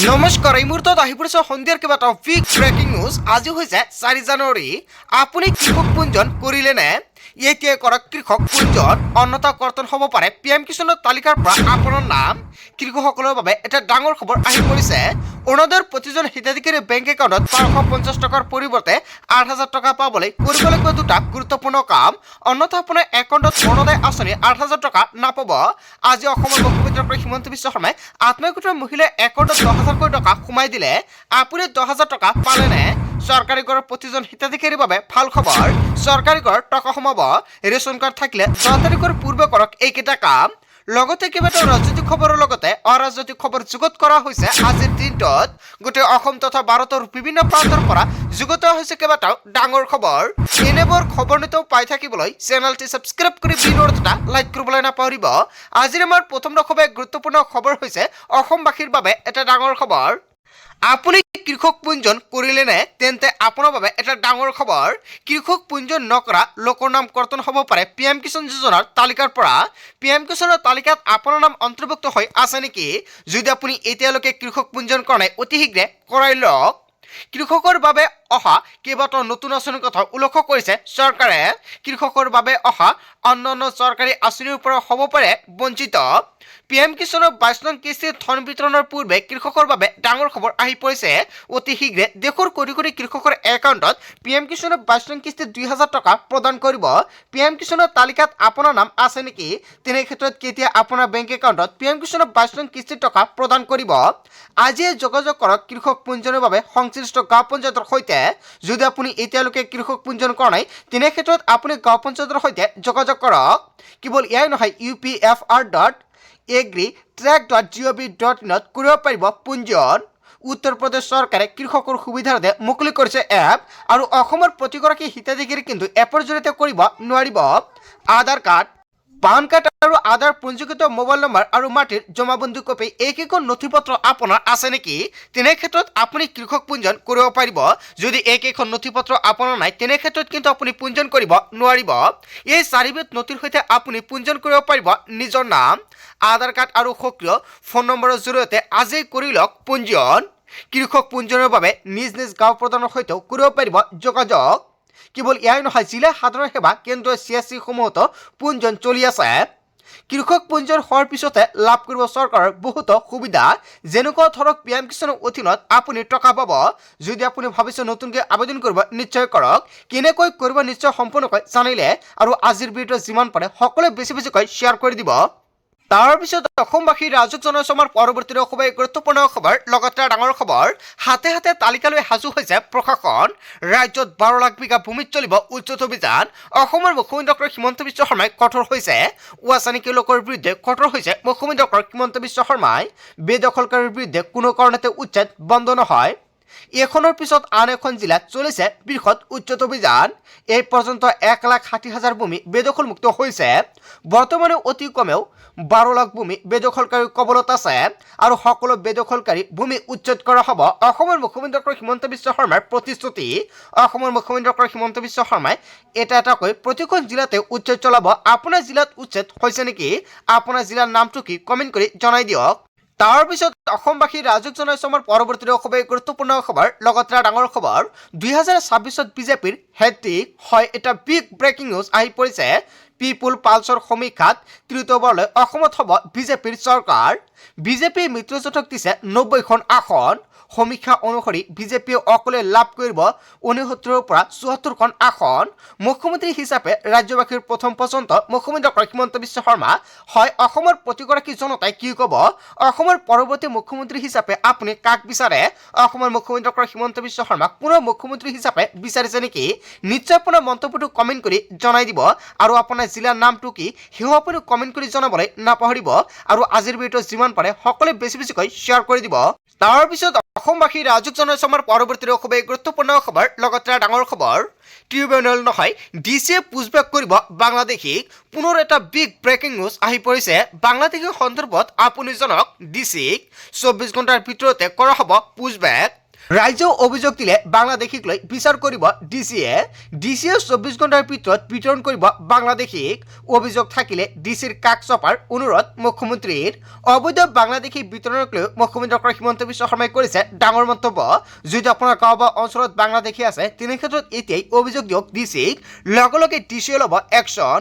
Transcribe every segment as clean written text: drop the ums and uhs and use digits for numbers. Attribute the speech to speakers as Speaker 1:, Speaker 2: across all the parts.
Speaker 1: নমস্কাৰ এই মুহূৰ্তত আহি পৰিছে সন্ধিয়াৰ কেইবাটাও বিগ ব্ৰেকিং নিউজ। আজি হৈছে 4 জানুৱাৰী। আপুনি কৃষক পঞ্জীয়ন কৰিলে নে? এতিয়া কৰা কৃষক পঞ্জীয়ন অন্যথা কৰ্তন হ'ব পাৰে পিএম কিষাণৰ তালিকাৰ পৰা আপোনাৰ নাম। কৃষকসকলৰ বাবে এটা ডাঙৰ খবৰ আহি পৰিছে। অৰুণোদয়ৰ প্ৰতিজন হিতাধিকাৰী বেংক একাউণ্টত 1250 টকাৰ পৰিৱৰ্তে 8000 টকা পাবলৈ কৰিবলগীয়া দুটা গুৰুত্বপূৰ্ণ কাম। অন্যথা আপোনাৰ একাউণ্টত অৰুণোদয় আঁচনি 8000 টকা নাপাব। আজি অসমৰ মুখ্যমন্ত্ৰী ডক্টৰ হিমন্ত বিশ্ব শৰ্মাই আত্মসহায়ক মহিলাৰ একাউণ্টত 10,000 টকা সোমাই দিলে। আপুনি 10,000 টকা পালেনে? চৰকাৰী ঘৰৰ প্ৰতিজন হিতাধিকাৰীৰ বাবে ভাল খবৰ। চৰকাৰী ঘৰত টকা সোমাব। ৰেচন কাৰ্ড থাকিলে 10 তাৰিখৰ পূৰ্বে কৰক এইকেইটা কাম। লগতে কেইবাটাও ৰাজনৈতিক খবৰৰ লগতে অৰাজনৈতিক খবৰ যুগুত কৰা হৈছে আজিৰ দিনটোত। গোটেই অসম তথা ভাৰতৰ বিভিন্ন প্ৰান্তৰ পৰা যুগুত হৈছে কেইবাটাও ডাঙৰ খবৰ। এনেবোৰ খবৰ নিতৌ পাই থাকিবলৈ চেনেলটি ছাবস্ক্ৰাইব কৰি ভিডিঅ'টো এটা লাইক কৰিবলৈ নাপাহৰিব। আজিৰ আমাৰ প্ৰথম খুবেই গুৰুত্বপূৰ্ণ খবৰ হৈছে অসমবাসীৰ বাবে এটা ডাঙৰ খবৰ। আপুনি কৃষক পঞ্জীয়ন কৰিলে নে? তেন্তে আপোনাৰ বাবে এটা ডাঙৰ খবৰ। কৃষক পঞ্জীয়ন নকৰা লোকৰ নাম কৰ্তন হ'ব পাৰে পিএম কিষাণ যোজনাৰ তালিকাৰ পৰা। পিএম কিষাণৰ তালিকাত আপোনাৰ নাম অন্তৰ্ভুক্ত হৈ আছে নেকি? যদি আপুনি এতিয়ালৈকে কৃষক পঞ্জীয়ন কৰা নাই অতি শীঘ্ৰে কৰাই লওক। কৃষকৰ বাবে অহা কেইবাটাও নতুন আঁচনিৰ কথা উল্লেখ কৰিছে চৰকাৰে। কৃষকৰ বাবে অহা অন্যান্য চৰকাৰী আঁচনিৰ পৰা হ'ব পাৰে বঞ্চিত। পিএম কিষাণৰ 22 নং কিস্তিৰ ধন বিতৰণৰ পূৰ্বে কৃষকৰ বাবে ডাঙৰ খবৰ আহি পৰিছে। অতি শীঘ্ৰে দেশৰ কোটি কোটি কৃষকৰ একাউণ্টত পিএম কিষাণৰ 22 নং কিস্তিত 2000 টকা প্ৰদান কৰিব। পিএম কিষাণৰ তালিকাত আপোনাৰ নাম আছে নেকি? তেনে ক্ষেত্ৰত কেতিয়া আপোনাৰ বেংক একাউণ্টত পিএম কিষাণৰ 22 নং কিস্তিৰ টকা প্ৰদান কৰিব? আজিয়ে যোগাযোগ কৰক কৃষক পঞ্জীয়নৰ বাবে সংশ্লিষ্ট গাঁও পঞ্চায়তৰ সৈতে। যদি আপুনি এতিয়ালৈকে কৃষক পঞ্জীয়ন কৰা নাই তেনে ক্ষেত্ৰত আপুনি গাঁও পঞ্চায়তৰ সৈতে যোগাযোগ কৰক। কেৱল এয়াই নহয়, upfr.agritrack.gov.in কৰিব পাৰিব পঞ্জীয়ন। উত্তৰ প্ৰদেশ চৰকাৰে কৃষকৰ সুবিধাৰ্থে মুকলি কৰিছে এপ, আৰু অসমৰ প্ৰতিগৰাকী হিতাধিকাৰী কিন্তু এপৰ জৰিয়তে কৰিব নোৱাৰিব। আধাৰ কাৰ্ড, পান কাৰ্ড আৰু আধাৰ পঞ্জীকৃত মোবাইল নম্বৰ আৰু মাটিৰ জমাবন্দী কপি এইকেইখন নথিপত্ৰ আপোনাৰ আছে নেকি? তেনে ক্ষেত্ৰত আপুনি কৃষক পঞ্জীয়ন কৰিব পাৰিব। যদি এইকেইখন নথিপত্ৰ আপোনাৰ নাই তেনে ক্ষেত্ৰত কিন্তু আপুনি পঞ্জীয়ন কৰিব নোৱাৰিব। এই চাৰিবিধ নথিৰ সৈতে আপুনি পঞ্জীয়ন কৰিব পাৰিব নিজৰ নাম, আধাৰ কাৰ্ড আৰু সক্ৰিয় ফোন নম্বৰৰ জৰিয়তে আজিই কৰি লওক পঞ্জীয়ন। কৃষক পঞ্জীয়নৰ বাবে নিজ নিজ গাঁও প্ৰধানৰ সৈতেও কৰিব পাৰিব যোগাযোগ। কেৱল এয়াই নহয়, জিলা সাধাৰণ সেৱা কেন্দ্ৰ CSC সমূহতো পঞ্জীয়ন চলি আছে। কৃষক পঞ্জীয়ন হোৱাৰ পিছতে লাভ কৰিব চৰকাৰৰ বহুতো সুবিধা, যেনেকুৱা ধৰক পিএম কিষাণৰ অধীনত আপুনি টকা পাব। যদি আপুনি ভাবিছে নতুনকৈ আবেদন কৰিব, নিশ্চয় কৰক। কেনেকৈ কৰিব নিশ্চয় সম্পূৰ্ণকৈ জানিলে আৰু আজিৰ ভিডিঅ' যিমান পাৰে সকলোৱে বেছিকৈ শ্বেয়াৰ কৰি দিব। তাৰপিছত অসমবাসী ৰাজক জনাইছো আমাৰ পৰৱৰ্তী খুবেই গুৰুত্বপূৰ্ণ খবৰ, লগতে ডাঙৰ খবৰ। হাতে হাতে তালিকালৈ সাজু হৈছে প্ৰশাসন। ৰাজ্যত 12 লাখ বিঘা ভূমিত চলিব উচ্ছেদ অভিযান। অসমৰ মুখ্যমন্ত্ৰী ডক্টৰ হিমন্ত বিশ্ব শৰ্মাই কঠোৰ হৈছে। উৱাচানিকী লোকৰ বিৰুদ্ধে কঠোৰ হৈছে মুখ্যমন্ত্ৰী ডক্টৰ হিমন্ত বিশ্ব শৰ্মাই। বেদখলকাৰীৰ বিৰুদ্ধে কোনো কাৰণতে উচ্ছেদ বন্ধ নহয়। এখনৰ পিছত আন এখন জিলাত চলিছে বৃহৎ উচ্ছেদ অভিযান। এই পৰ্যন্ত 1,60,000 ভূমি বেদখলমুক্ত হৈছে। বৰ্তমানে অতি কমেও 12 লাখ ভূমি বেদখলকাৰীৰ কবলত আছে, আৰু সকলো বেদখলকাৰী ভূমি উচ্ছেদ কৰা হ'ব। অসমৰ মুখ্যমন্ত্ৰী ডক্টৰ হিমন্ত বিশ্ব শৰ্মাৰ প্ৰতিশ্ৰুতি। অসমৰ মুখ্যমন্ত্ৰী ডক্টৰ হিমন্ত বিশ্ব শৰ্মাই এটা প্ৰতিখন জিলাতে উচ্ছেদ চলাব। আপোনাৰ জিলাত উচ্ছেদ হৈছে নেকি? আপোনাৰ জিলাৰ নামটো কি? কমেণ্ট কৰি জনাই দিয়ক। তাৰপিছত অসমবাসী ৰাজক জনাইছো আমাৰ পৰৱৰ্তী খুবেই গুৰুত্বপূৰ্ণ খবৰ, লগতে ডাঙৰ খবৰ। 2026ত বিজেপিৰ হেট্ৰিক হয়, এটা বিগ ব্ৰেকিং নিউজ আহি পৰিছে। পিপুল পালছৰ সমীক্ষাত তৃতীয়বাৰলৈ অসমত হ'ব বিজেপিৰ চৰকাৰ। বিজেপি মিত্ৰজোঁটক দিছে 90খন আসন। সমীক্ষা অনুসৰি বিজেপিয়ে অকলে লাভ কৰিব 69ৰ পৰা 74খন আসন। মুখ্যমন্ত্ৰী হিচাপে ৰাজ্যবাসীৰ প্ৰথম পচন্দ মুখ্যমন্ত্ৰী ডক্টৰ হিমন্ত বিশ্ব শৰ্মা হয়। অসমৰ প্ৰতিগৰাকী জনতাই কি ক'ব? অসমৰ পৰৱৰ্তী মুখ্যমন্ত্ৰী হিচাপে আপুনি কাক বিচাৰে? অসমৰ মুখ্যমন্ত্ৰী ডক্টৰ হিমন্ত বিশ্ব শৰ্মাক পুনৰ মুখ্যমন্ত্ৰী হিচাপে বিচাৰিছে নেকি? নিশ্চয় আপোনাৰ মন্তব্যটো কমেণ্ট কৰি জনাই দিব, আৰু আপোনাৰ জিলাৰ নামটো কি সেও আপুনি কমেণ্ট কৰি জনাবলৈ নাপাহৰিব। আৰু আজিৰ ভিডিঅ' যিমান পাৰে সকলোৱে বেছিকৈ শ্বেয়াৰ কৰি দিব। তাৰপিছত অসমবাসী ৰাজক জনাইছো আমাৰ পৰৱৰ্তী খুবেই গুৰুত্বপূৰ্ণ খবৰ, লগতে ডাঙৰ খবৰ। ট্ৰিবিউনেল নহয়, ডিচিয়ে পুছবেক কৰিব বাংলাদেশীক। পুনৰ এটা বিগ ব্ৰেকিং নিউজ আহি পৰিছে। বাংলাদেশী সন্দৰ্ভত আপুনি জনাওক ডিচিক 24 ঘণ্টাৰ ভিতৰতে কৰা হ'ব পুছবেক। ৰাইজেও অভিযোগ দিলে বাংলাদেশীক লৈ বিচাৰ কৰিব ডিচিয়ে 24 ঘণ্টাৰ ভিতৰত বিতৰণ কৰিব বাংলাদেশীক অভিযোগ থাকিলে ডিচিৰ কাষ চপাৰ অনুৰোধ মুখ্যমন্ত্ৰীৰ অবৈধ বাংলাদেশী বিতৰণক লৈ মুখ্যমন্ত্ৰী ডক্টৰ হিমন্ত বিশ্ব শৰ্মাই কৰিছে ডাঙৰ মন্তব্য যদি আপোনাৰ গাঁও বা অঞ্চলত বাংলাদেশী আছে তেনে ক্ষেত্ৰত এতিয়াই অভিযোগ দিয়ক ডিচিক লগে ডিচিয়ে ল'ব একশ্যন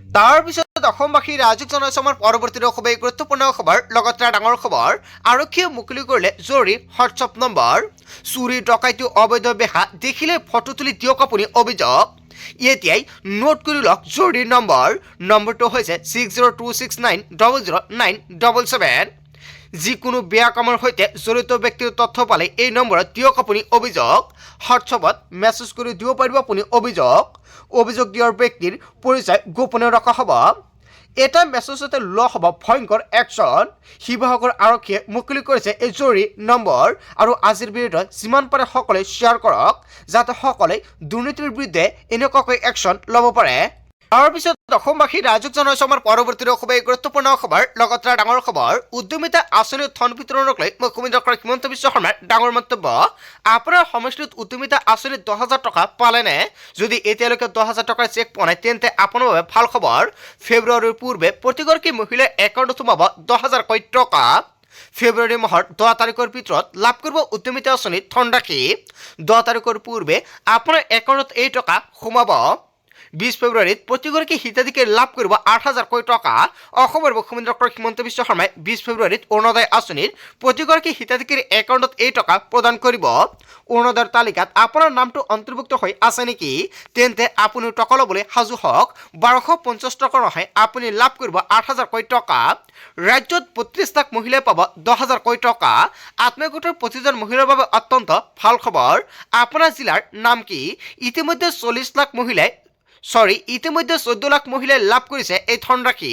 Speaker 1: তাৰ পিছত অসমবাসী ৰাজুক জনাইছে আমাৰ পৰৱৰ্তী খুবেই গুৰুত্বপূৰ্ণ খবৰ লগতে ডাঙৰ খবৰ আৰক্ষীয়ে মুকলি কৰিলে জৰুৰী হোৱাটছআপ নম্বৰ চুৰি ডকাইতি অবৈধ বেহা দেখিলে ফটো তুলি দিয়ক আপুনি অভিযোগ এতিয়াই নোট কৰি লওক জৰুৰী নম্বৰটো হৈছে 6026900977 যিকোনো বেয়া কামৰ সৈতে জড়িত ব্যক্তিৰ তথ্য পালে এই নম্বৰত দিয়ক আপুনি অভিযোগ হোৱাটছআপত মেছেজ কৰি দিব পাৰিব আপুনি অভিযোগ দিয়াৰ ব্যক্তিৰ পৰিচয় গোপনীয় ৰখা হ'ব এটা মেছেজতে লোৱা হ'ব ভয়ংকৰ একশ্যন শিৱসাগৰ আৰক্ষীয়ে মুকলি কৰিছে এই জৰুৰী নম্বৰ আৰু আজিৰ ভিডিঅ'ত যিমান পাৰে সকলোৱে শ্বেয়াৰ কৰক যাতে সকলোৱে দুৰ্নীতিৰ বিৰুদ্ধে এনেকুৱাকৈ একশ্যন ল'ব পাৰে তাৰপিছত অসমবাসী ৰাজুক জনাইছে আমাৰ পৰৱৰ্তী খুবেই গুৰুত্বপূৰ্ণ খবৰ লগতে ডাঙৰ খবৰ উদ্যমিতা আঁচনিৰ ধন বিতৰণক লৈ মুখ্যমন্ত্ৰী ডক্টৰ হিমন্ত বিশ্ব শৰ্মাৰ ডাঙৰ মন্তব্য আপোনাৰ সমষ্টিত উদ্যমিতা আঁচনিত 10,000 টকা পালেনে যদি এতিয়ালৈকে 10,000 টকাৰ চেক পোৱা নাই তেন্তে আপোনাৰ বাবে ভাল খবৰ ফেব্ৰুৱাৰীৰ পূৰ্বে প্ৰতিগৰাকী মহিলাৰ একাউণ্টত সোমাব 10,000 টকা ফেব্ৰুৱাৰী মাহৰ 10 তাৰিখৰ ভিতৰত লাভ কৰিব উদ্যমিতা আঁচনিৰ ধনৰাশি 10 তাৰিখৰ পূৰ্বে আপোনাৰ একাউণ্টত এই টকা সোমাব 20 ফেব্ৰুৱাৰীত প্ৰতিগৰাকী হিতাধিকাৰী লাভ কৰিব 8,000 টকা অসমৰ মুখ্যমন্ত্ৰী ডক্টৰ হিমন্ত বিশ্ব শৰ্মাই 20 ফেব্ৰুৱাৰীত অৰুণোদয় আঁচনিৰ প্ৰতিগৰাকী হিতাধিকাৰী একাউণ্টত এই টকা প্ৰদান কৰিব অৰুণোদয়ৰ তালিকাত আপোনাৰ নামটো অন্তৰ্ভুক্ত হৈ আছে নেকি তেন্তে আপুনি টকা ল'বলৈ সাজু হওক 1250 টকা নহয় আপুনি লাভ কৰিব 8,000 টকা ৰাজ্যত 32 লাখ মহিলাই পাব 10,000 টকা আত্মীয়গোটৰ প্ৰতিজন মহিলাৰ বাবে অত্যন্ত ভাল খবৰ আপোনাৰ জিলাৰ নাম কি ইতিমধ্যে 40 লাখ মহিলাই ইতিমধ্যে 14 লাখ মহিলাই লাভ কৰিছে এই ধনৰাশি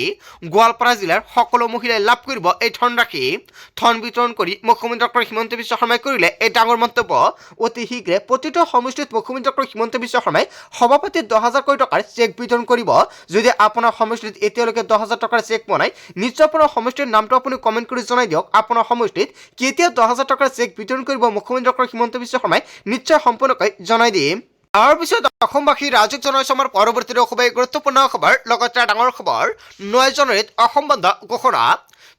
Speaker 1: গোৱালপাৰা জিলাৰ সকলো মহিলাই লাভ কৰিব এই ধনৰাশি ধন বিতৰণ কৰি মুখ্যমন্ত্ৰী ডক্টৰ হিমন্ত বিশ্ব শৰ্মাই কৰিলে এই ডাঙৰ মন্তব্য অতি শীঘ্ৰে প্ৰতিটো সমষ্টিত মুখ্যমন্ত্ৰী ডক্টৰ হিমন্ত বিশ্ব শৰ্মাই সভাপতি 10,000 টকাৰ চেক বিতৰণ কৰিব যদি আপোনাৰ সমষ্টিত এতিয়ালৈকে 10,000 টকাৰ চেক পোৱা নাই নিশ্চয় আপোনাৰ সমষ্টিৰ নামটো আপুনি কমেণ্ট কৰি জনাই দিয়ক আপোনাৰ সমষ্টিত কেতিয়া 10,000 টকাৰ চেক বিতৰণ কৰিব মুখ্যমন্ত্ৰী ডক্টৰ হিমন্ত বিশ্ব শৰ্মাই নিশ্চয় সম্পূৰ্ণকৈ জনাই দিম তাৰপিছত অসমবাসী ৰাজুক জনাইছে আমাৰ পৰৱৰ্তী খুবেই গুৰুত্বপূৰ্ণ খবৰ লগতে ডাঙৰ খবৰ 9 জানুৱাৰীত অসম বন্ধ ঘোষণা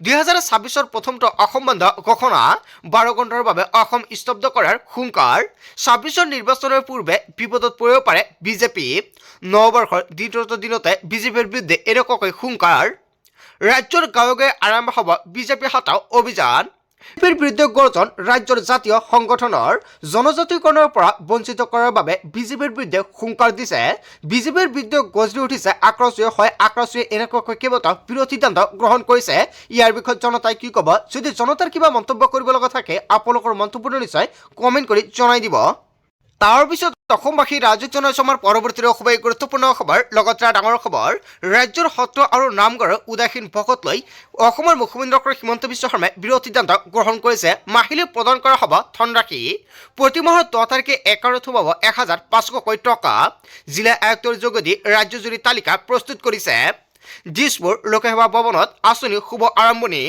Speaker 1: 2026 প্ৰথমটো অসম বন্ধ ঘোষণা 12 ঘণ্টাৰ বাবে অসম স্তব্ধ কৰাৰ হুংকাৰ 26 নিৰ্বাচনৰ পূৰ্বে বিপদত পৰিব পাৰে বিজেপি নৱবৰ্ষৰ দ্বিতীয়টো দিনতে বিজেপিৰ বিৰুদ্ধে এনেকুৱাকৈ হুংকাৰ ৰাজ্যৰ গাঁৱে আৰম্ভ হ'ব বিজেপি হটাও অভিযান বিজেপিৰ বিৰুদ্ধে গৰ্জন ৰাজ্যৰ জাতীয় সংগঠনৰ জনজাতিকৰণৰ পৰা বঞ্চিত কৰাৰ বাবে বিজেপিৰ বিৰুদ্ধে হুংকাৰ দিছে বিজেপিৰ বিৰুদ্ধে গজৰি উঠিছে আক্ৰমণে এনেকুৱাকৈ কেইবাটাও বিৰোধী সিদ্ধান্ত গ্ৰহণ কৰিছে ইয়াৰ বিষয়ে জনতাই কি ক'ব যদি জনতাৰ কিবা মন্তব্য কৰিব লগা থাকে আপোনালোকৰ মন্তব্যটো নিশ্চয় কমেণ্ট কৰি জনাই দিব তাৰপিছত অসমবাসী ৰাজুক জনাইছে আমাৰ পৰৱৰ্তী খুবেই গুৰুত্বপূৰ্ণ খবৰ লগতে ডাঙৰ খবৰ ৰাজ্যৰ সত্ৰ আৰু নামঘৰৰ উদাসীন ভকত লৈ অসমৰ মুখ্যমন্ত্ৰী ডক্টৰ হিমন্ত বিশ্ব শৰ্মাই বিৰোধ সিদ্ধান্ত গ্ৰহণ কৰিছে মাহিলী প্ৰদান কৰা হ'ব ধনৰাশি প্ৰতি মাহৰ 10 তাৰিখে একাউণ্টত সোমাব 1,500 টকা জিলা আয়ুক্তৰ যোগেদি ৰাজ্যজুৰি তালিকা প্ৰস্তুত কৰিছে দিছপুৰ লোকসেৱা ভৱনত আঁচনি শুভ আৰম্ভণি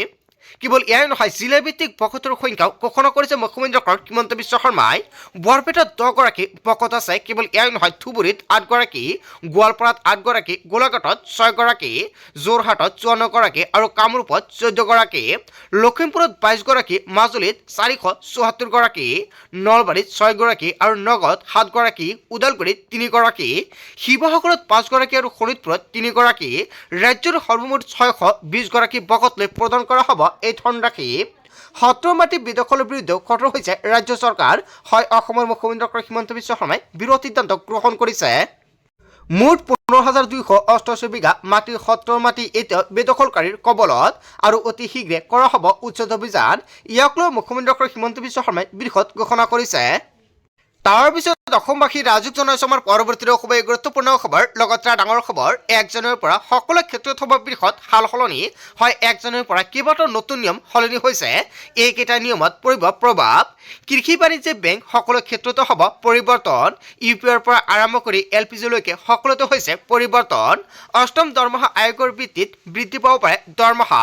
Speaker 1: কেৱল ইয়াই নহয় জিলাভিত্তিক ভকতৰ সংখ্যাও ঘোষণা কৰিছে মুখ্যমন্ত্ৰী ডক্টৰ হিমন্ত বিশ্ব শৰ্মাই বৰপেটাত 10 গৰাকী ভকত আছে কেৱল ইয়াই নহয় ধুবুৰীত 8 গৰাকী গোৱালপাৰাত 8 গৰাকী গোলাঘাটত 6 গৰাকী যোৰহাটত 54 গৰাকী আৰু কামৰূপত 14 গৰাকী লখিমপুৰত 22 গৰাকী মাজুলীত 474 গৰাকী নলবাৰীত 6 গৰাকী আৰু নগাঁৱত 7 গৰাকী ওদালগুৰিত 3 গৰাকী শিৱসাগৰত 5 গৰাকী আৰু শোণিতপুৰত 3 গৰাকী ৰাজ্যৰ সৰ্বমুঠ 620 গৰাকী ভকতলৈ প্ৰদান কৰা হ'ব এই ধনৰাশি সত্ৰৰ মাটি বিদখলৰ বিৰুদ্ধে কঠোৰ হৈছে ৰাজ্য চৰকাৰ হয় অসমৰ মুখ্যমন্ত্ৰী ডক্টৰ হিমন্ত বিশ্ব শৰ্মাই বিৰোধ সিদ্ধান্ত গ্ৰহণ কৰিছে মুঠ 15,288 বিঘা মাটি সত্ৰৰ মাটি এতিয়া বেদখলকাৰীৰ কবলত আৰু অতি শীঘ্ৰে কৰা হ'ব উচ্ছেদ অভিযান ইয়াক লৈ মুখ্যমন্ত্ৰী ডক্টৰ হিমন্ত বিশ্ব শৰ্মাই বৃহৎ ঘোষণা কৰিছে তাৰপিছত অসমবাসী ৰাজুক জনাইছো আমাৰ পৰৱৰ্তী খুবেই গুৰুত্বপূৰ্ণ খবৰ লগত ডাঙৰ খবৰ 1 জানুৱাৰীৰ পৰা সকলো ক্ষেত্ৰত হ'ব বৃহৎ সাল সলনি হয় 1 জানুৱাৰীৰ পৰা কেইবাটাও নতুন নিয়ম সলনি হৈছে এইকেইটা নিয়মত পৰিব প্ৰভাৱ কৃষি বাণিজ্য বেংক সকলো ক্ষেত্ৰতে হ'ব পৰিৱৰ্তন ইউপিআইৰ পৰা আৰম্ভ কৰি এলপিজিলৈকে সকলোতে হৈছে পৰিৱৰ্তন অষ্টম দৰমহা আয়োগৰ ভিত্তিত বৃদ্ধি পাব পাৰে দৰমহা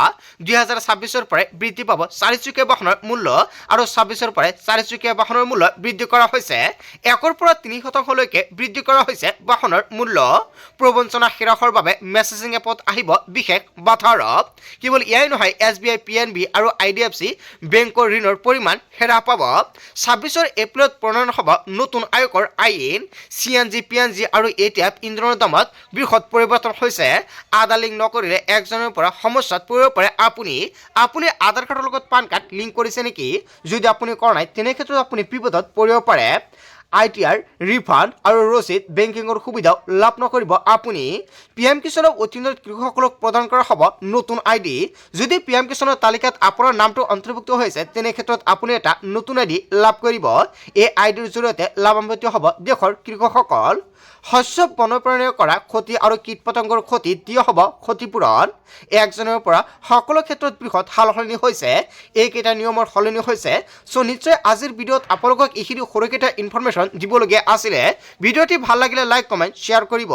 Speaker 1: 2026ৰ পৰা বৃদ্ধি পাব চাৰিচকীয়া বাহনৰ মূল্য আৰু 26ৰ পৰা চাৰিচকীয়া বাহনৰ মূল্য বৃদ্ধি কৰা হৈছে 1ৰ পৰা 3%লৈকে বৃদ্ধি কৰা হৈছে বাহনৰ মূল্য প্ৰবঞ্চনা হ্ৰাসৰ বাবে মেছেজিং এপত আহিব বিশেষ বাধা আৰোপ কেৱল ইয়াই নহয় এছবিআই পিএনবি আৰু আইডিএফচি বেংকৰ ঋণৰ পৰিমাণ হ্ৰাস পাব 26 এপ্ৰিলত প্ৰণয়ন হ'ব নতুন আয়কৰ আইন চিএনজি পিএনজি আৰু এটিএফ ইন্ধনৰ দামত বৃহৎ পৰিৱৰ্তন হৈছে আধাৰ লিংক নকৰিলে 1 জানুৱাৰীৰ পৰা সমস্যাত পৰিব পাৰে আপুনি আধাৰ কাৰ্ডৰ লগত পান কাৰ্ড লিংক কৰিছে নেকি যদি আপুনি কৰা নাই তেনে ক্ষেত্ৰত আপুনি বিপদত পৰিব পাৰে আইটিআৰ ৰিফাণ্ড আৰু ৰচিদ বেংকিঙৰ সুবিধাও লাভ নকৰিব আপুনি পিএম কিষাণৰ অধীনত কৃষকসকলক প্ৰদান কৰা হ'ব নতুন আইডি যদি পিএম কিষাণৰ তালিকাত আপোনাৰ নামটো অন্তৰ্ভুক্ত হৈছে তেনে ক্ষেত্ৰত আপুনি এটা নতুন আইডি লাভ কৰিব এই আইডিৰ জৰিয়তে লাভান্বিত হ'ব দেশৰ কৃষকসকল শস্য বনপ্ৰাণীয়ে কৰা ক্ষতি আৰু কীট পতংগৰ ক্ষতি দিয়া হ'ব ক্ষতিপূৰণ 1 জানুৱাৰীৰ পৰা সকলো ক্ষেত্ৰত বৃহৎ সাল সলনি হৈছে এইকেইটা নিয়মৰ সলনি হৈছে নিশ্চয় আজিৰ ভিডিঅ'ত আপোনালোকক এইখিনি সৰুকেইটা ইনফৰমেশ্যন দিবলগীয়া আছিলে ভিডিঅ'টি ভাল লাগিলে লাইক কমেণ্ট শ্বেয়াৰ কৰিব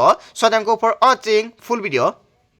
Speaker 1: থেংক ইউ ফৰ ৱাচিং ফুল ভিডিঅ'